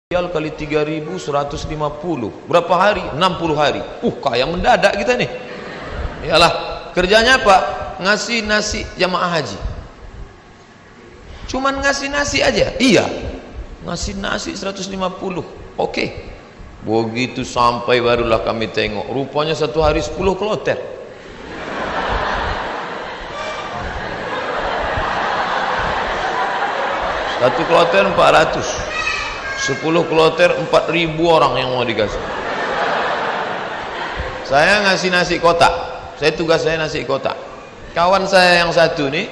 Riyal kali 3.150 berapa hari? 60 hari. Kaya mendadak kita nih. Iyalah, kerjanya apa? Ngasih nasi jamaah haji. Cuman ngasih nasi aja. Iya, ngasih nasi 150. Oke. Begitu sampai barulah kami tengok, rupanya satu hari 10 kloter. Satu kloter 400. 10 kloter 4.000 orang yang mau dikasih. Saya ngasih nasi kotak. Tugas saya nasi kotak. Kawan saya yang satu nih,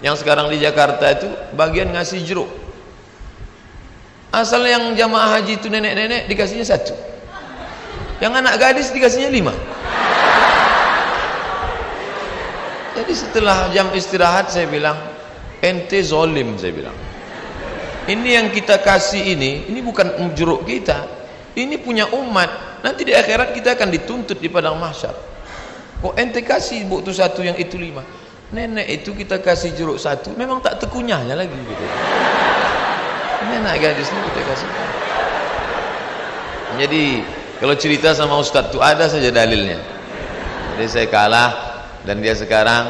yang sekarang di Jakarta itu bagian ngasih jeruk. Asal yang jamaah haji itu nenek-nenek dikasihnya 1. Yang anak gadis dikasihnya 5. Jadi setelah jam istirahat saya bilang, ente zolim, saya bilang. Ini yang kita kasih ini bukan jeruk kita, ini punya umat. Nanti di akhirat kita akan dituntut di padang mahsyar. Kok ente kasih bu itu 1, yang itu 5? Nenek itu kita kasih jeruk 1, memang tak tekunyahnya lagi gitu. Ini anak gadis ini kita kasih. Jadi kalau cerita sama Ustadz itu ada saja dalilnya. Jadi saya kalah dan dia sekarang,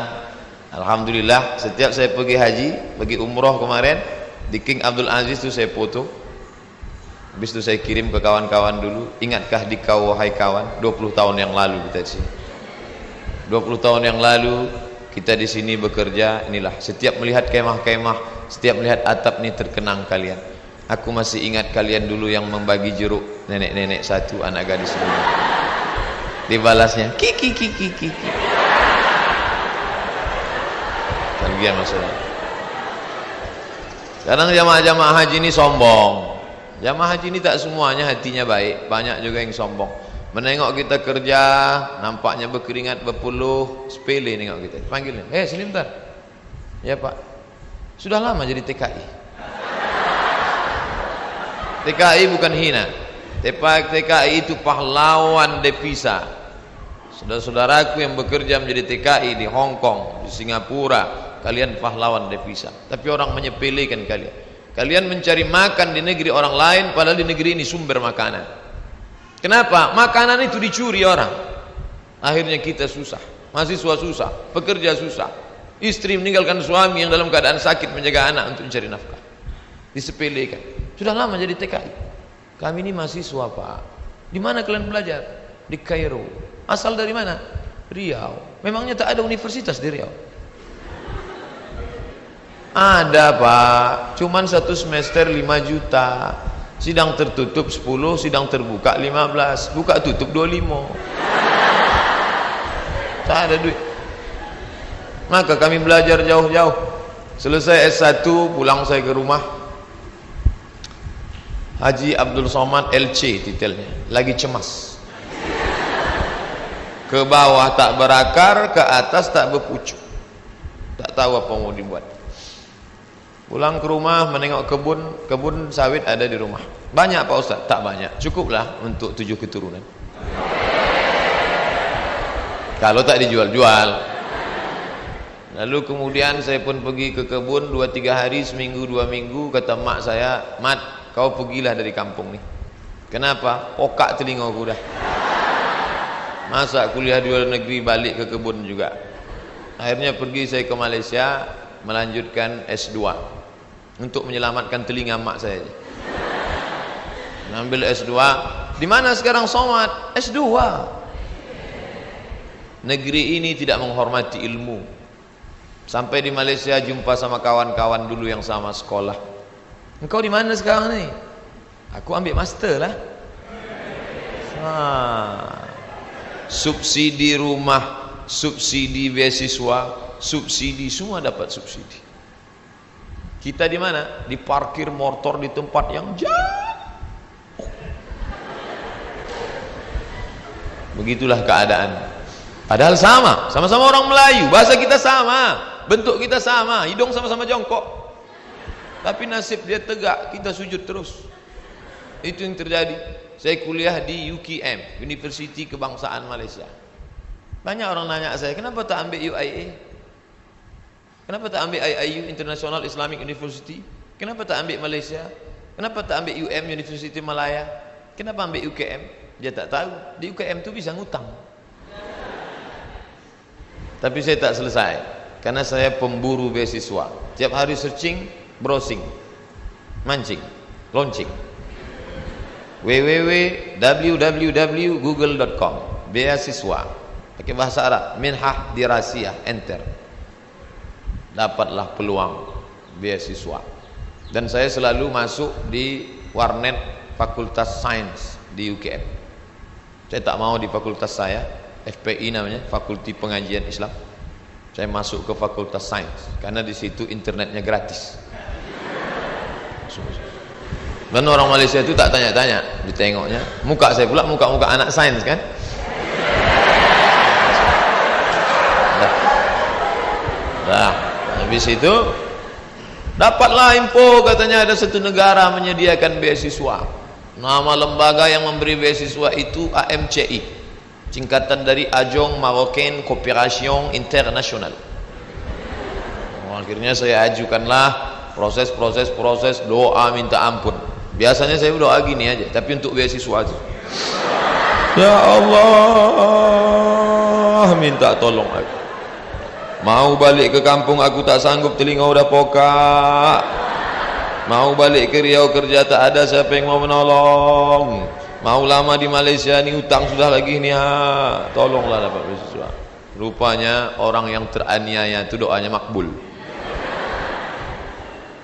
alhamdulillah, setiap saya pergi haji, pergi umroh kemarin, di King Abdul Aziz itu saya foto. Habis itu saya kirim ke kawan-kawan dulu. Ingatkah di kau wahai kawan, 20 tahun yang lalu kita di sini. 20 tahun yang lalu kita di sini bekerja. Inilah, setiap melihat kemah-kemah, setiap melihat atap ini terkenang kalian. Aku masih ingat kalian dulu yang membagi jeruk, nenek-nenek 1, anak gadis 5. Dibalasnya kiki. Bagian maksudnya. Kadang jamaah-jamaah haji ini sombong. Jamaah haji ini tak semuanya hatinya baik, banyak juga yang sombong. Menengok kita kerja, nampaknya berkeringat, berpeluh, sepele nengok kita. Panggilnya, sini bentar. Ya Pak, sudah lama jadi TKI. TKI bukan hina. TKI itu pahlawan devisa. Saudara-saudaraku yang bekerja menjadi TKI di Hong Kong, di Singapura, kalian pahlawan devisa. Tapi orang menyepelekan kalian. Kalian mencari makan di negeri orang lain, padahal di negeri ini sumber makanan. Kenapa? Makanan itu dicuri orang. Akhirnya kita susah, mahasiswa susah, pekerja susah, istri meninggalkan suami yang dalam keadaan sakit menjaga anak untuk mencari nafkah. Disepelekan. Sudah lama jadi TKI. Kami ini mahasiswa Pak. Di mana kalian belajar? Di Kairo. Asal dari mana? Riau. Memangnya tak ada universitas di Riau? Ada Pak, cuman 1 semester 5 juta. Sidang tertutup 10, sidang terbuka 15. Buka tutup 25. Tak ada duit. Maka kami belajar jauh-jauh. Selesai S1, pulang saya ke rumah. Haji Abdul Somad LC titelnya. Lagi cemas. Ke bawah tak berakar, ke atas tak berpucuk. Tak tahu apa mau dibuat. Pulang ke rumah menengok kebun sawit ada di rumah. Banyak Pak Ustaz? Tak banyak, cukuplah untuk 7 keturunan. Kalau tak dijual-jual. Lalu kemudian saya pun pergi ke kebun 2-3 hari, seminggu 2 minggu. Kata mak saya, Mat, kau pergilah dari kampung ni. Kenapa? Pokak telingaku dah. Masa kuliah di luar negeri balik ke kebun juga. Akhirnya pergi saya ke Malaysia, melanjutkan S2 untuk menyelamatkan telinga mak saya. Ambil S2. Di mana sekarang Somad? S2. Negeri ini tidak menghormati ilmu. Sampai di Malaysia jumpa sama kawan-kawan dulu yang sama sekolah. Engkau di mana sekarang ni? Aku ambil master lah. Subsidi rumah, subsidi beasiswa, subsidi, semua dapat subsidi. Kita di mana? Di parkir motor di tempat yang jauh. Begitulah keadaan. Padahal sama-sama orang Melayu, bahasa kita sama, bentuk kita sama, hidung sama-sama jongkok. Tapi nasib dia tegak, kita sujud terus. Itu yang terjadi. Saya kuliah di UKM, Universiti Kebangsaan Malaysia. Banyak orang nanya saya, kenapa tak ambil UIA? Kenapa tak ambil IIU, International Islamic University? Kenapa tak ambil Malaysia? Kenapa tak ambil UM, University Malaya? Kenapa ambil UKM? Dia tak tahu. Di UKM tu bisa ngutang. Tapi saya tak selesai. Karena saya pemburu beasiswa. Tiap hari searching, browsing, mancing, launching. www.google.com beasiswa. Pakai bahasa Arab. Minhah dirasiyah. Enter. Dapatlah peluang beasiswa. Dan saya selalu masuk di warnet Fakultas Sains di UKM. Saya tak mau di fakultas saya, FPI namanya, Fakulti Pengajian Islam. Saya masuk ke Fakultas Sains karena di situ internetnya gratis. Dan orang Malaysia itu tak tanya-tanya, ditengoknya. Muka saya pula muka-muka anak sains kan. Nah, habis itu dapatlah info katanya ada satu negara menyediakan beasiswa. Nama lembaga yang memberi beasiswa itu AMCI, singkatan dari Agence Marocaine Coopération Internationale. Akhirnya saya ajukanlah proses doa minta ampun. Biasanya saya doa gini aja, tapi untuk beasiswa aja. Ya Allah, minta tolong aku. Mau balik ke kampung aku tak sanggup, telinga udah pokak. Mau balik ke Riau kerja tak ada siapa yang mau menolong. Mau lama di Malaysia ni hutang sudah lagi ni tolonglah dapat beasiswa. Rupanya orang yang teraniaya itu doanya makbul.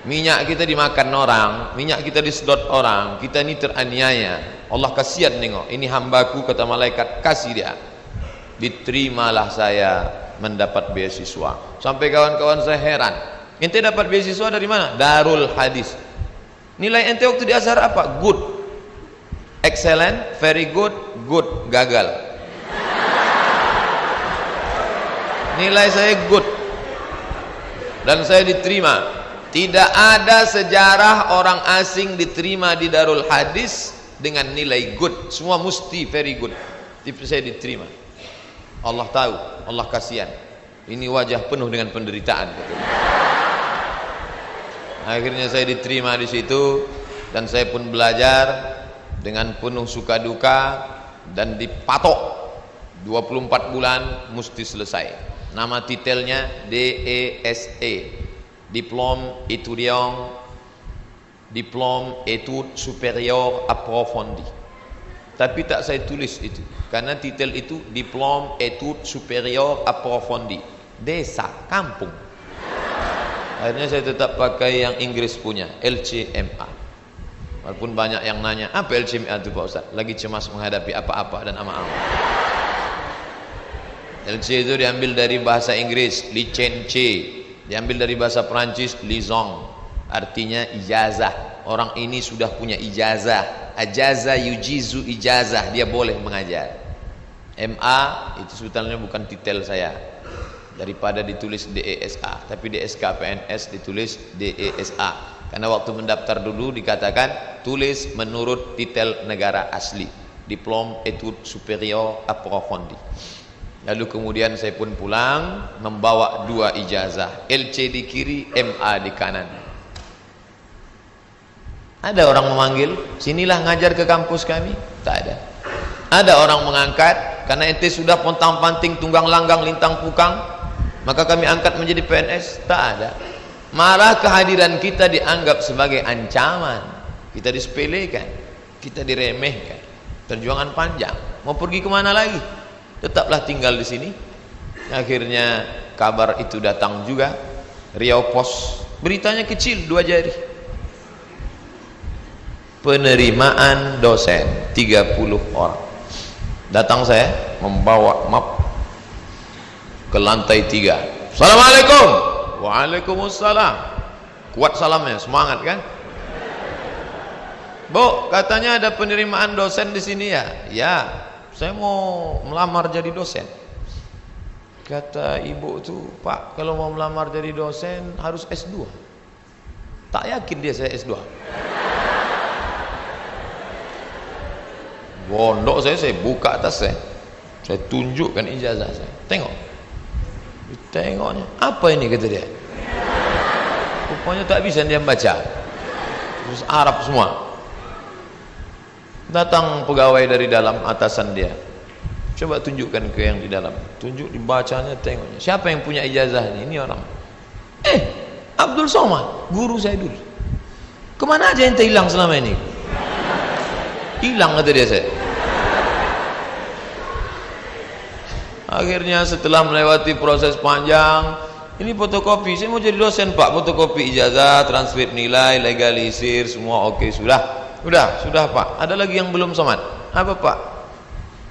Minyak kita dimakan orang, minyak kita disedot orang, kita ni teraniaya. Allah kasihan nengok, ini hambaku kata malaikat, kasih dia. Diterimalah saya mendapat beasiswa. Sampai kawan-kawan saya heran, ente dapat beasiswa dari mana? Darul Hadis. Nilai ente waktu di Azhar apa? Good, excellent, very good, good, gagal. Nilai saya good dan saya diterima. Tidak ada sejarah orang asing diterima di Darul Hadis dengan nilai good. Semua mesti very good. Tapi saya diterima. Allah tahu, Allah kasihan. Ini wajah penuh dengan penderitaan. Akhirnya saya diterima di situ dan saya pun belajar dengan penuh suka duka dan dipatok 24 bulan mesti selesai. Nama titelnya DESE, Diplôme Études Supérieures Approfondies. Tapi tak saya tulis itu karena titel itu Diplôme Études Supérieures Approfondies, desa, kampung. Akhirnya saya tetap pakai yang Inggris punya, LCMA. Walaupun banyak yang nanya, apa LCMA itu Pak Ustaz? Lagi cemas menghadapi apa-apa dan ama-ama. LC itu diambil dari bahasa Inggris, licence. Diambil dari bahasa Perancis, liaison, artinya ijazah. Orang ini sudah punya ijazah. Ajaza yujizu ijazah, dia boleh mengajar. MA itu sebetulnya bukan titel saya. Daripada ditulis DESA, tapi di SKPNS ditulis DESA. Karena waktu mendaftar dulu dikatakan tulis menurut titel negara asli, Diplôme Études Supérieures Approfondies. Lalu kemudian saya pun pulang membawa 2 ijazah, LC di kiri, MA di kanan. Ada orang memanggil, sinilah ngajar ke kampus kami? Tak ada. Ada orang mengangkat, karena ente sudah pontang-panting, tunggang langgang, lintang pukang, maka kami angkat menjadi PNS? Tak ada. Malah kehadiran kita dianggap sebagai ancaman, kita disepelekan, kita diremehkan. Perjuangan panjang, mau pergi kemana lagi? Tetaplah tinggal di sini. Akhirnya kabar itu datang juga, Riau Pos, beritanya kecil 2 jari. Penerimaan dosen 30 orang. Datang saya membawa map ke lantai 3. Assalamualaikum. Waalaikumsalam. Kuat salamnya, semangat kan? Bu, katanya ada penerimaan dosen di sini ya? Ya. Saya mau melamar jadi dosen. Kata ibu tuh, Pak, kalau mau melamar jadi dosen harus S2. Tak yakin dia saya S2. Bondok saya buka atas saya tunjukkan ijazah saya. Tengok. Tengoknya, apa ini kata dia? Rupanya tak bisa dia baca. terus Arab semua. Datang pegawai dari dalam, atasan dia, coba tunjukkan ke yang di dalam. Tunjuk, dibacanya, tengoknya, siapa yang punya ijazah ini orang. Abdul Somad, guru saya dulu. Kemana aja ente hilang selama ini? Hilang kata dia saya. Akhirnya setelah melewati proses panjang, ini fotokopi, saya mau jadi dosen pak, fotokopi ijazah, transkrip nilai, legalisir, semua oke, sudah pak. Ada lagi yang belum Somad. Apa pak?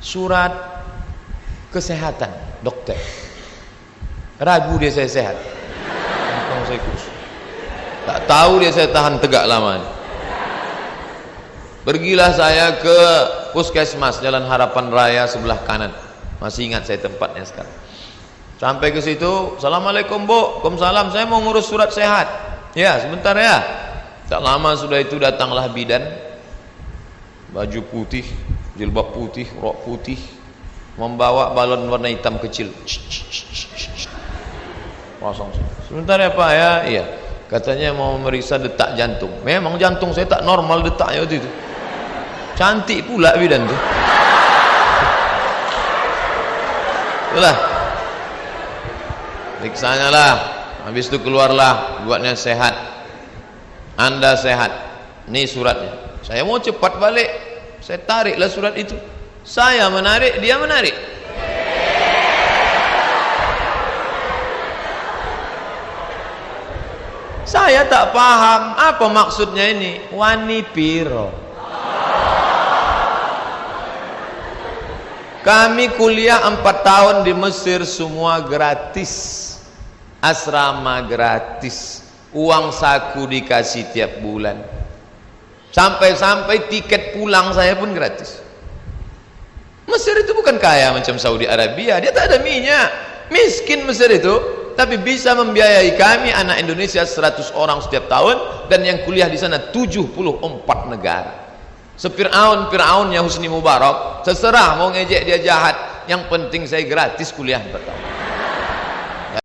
Surat kesehatan dokter. Ragu dia saya sehat. Saya kurus. Tak tahu dia saya tahan tegak lama. Pergilah saya ke puskesmas Jalan Harapan Raya sebelah kanan. Masih ingat saya tempatnya sekarang. Sampai ke situ, assalamualaikum bu, waalaikumsalam, saya mau ngurus surat sehat. Ya sebentar ya. Tak lama sudah itu datanglah bidan, baju putih, jilbab putih, rok putih, membawa balon warna hitam kecil. Pasang. Sebentar ya pak ya. Iya. Katanya mau memeriksa detak jantung. Memang jantung saya tak normal detaknya waktu itu. Cantik pula bidan tuh. Itulah. Periksanya lah. Habis itu keluarlah, buatnya sehat. Anda sehat. Ini suratnya. Saya mau cepat balik. Saya tariklah surat itu. Saya menarik, dia menarik. Saya tak paham apa maksudnya ini. Wani piro. Kami kuliah 4 tahun di Mesir, semua gratis, asrama gratis, uang saku dikasih tiap bulan, sampai-sampai tiket pulang saya pun gratis. Mesir itu bukan kaya macam Saudi Arabia, dia tak ada minyak, miskin Mesir itu, tapi bisa membiayai kami anak Indonesia 100 orang setiap tahun, dan yang kuliah di sana 74 negara. Fir'aunnya Husni Mubarak, terserah mau ngejek dia jahat, yang penting saya gratis kuliah 4 tahun.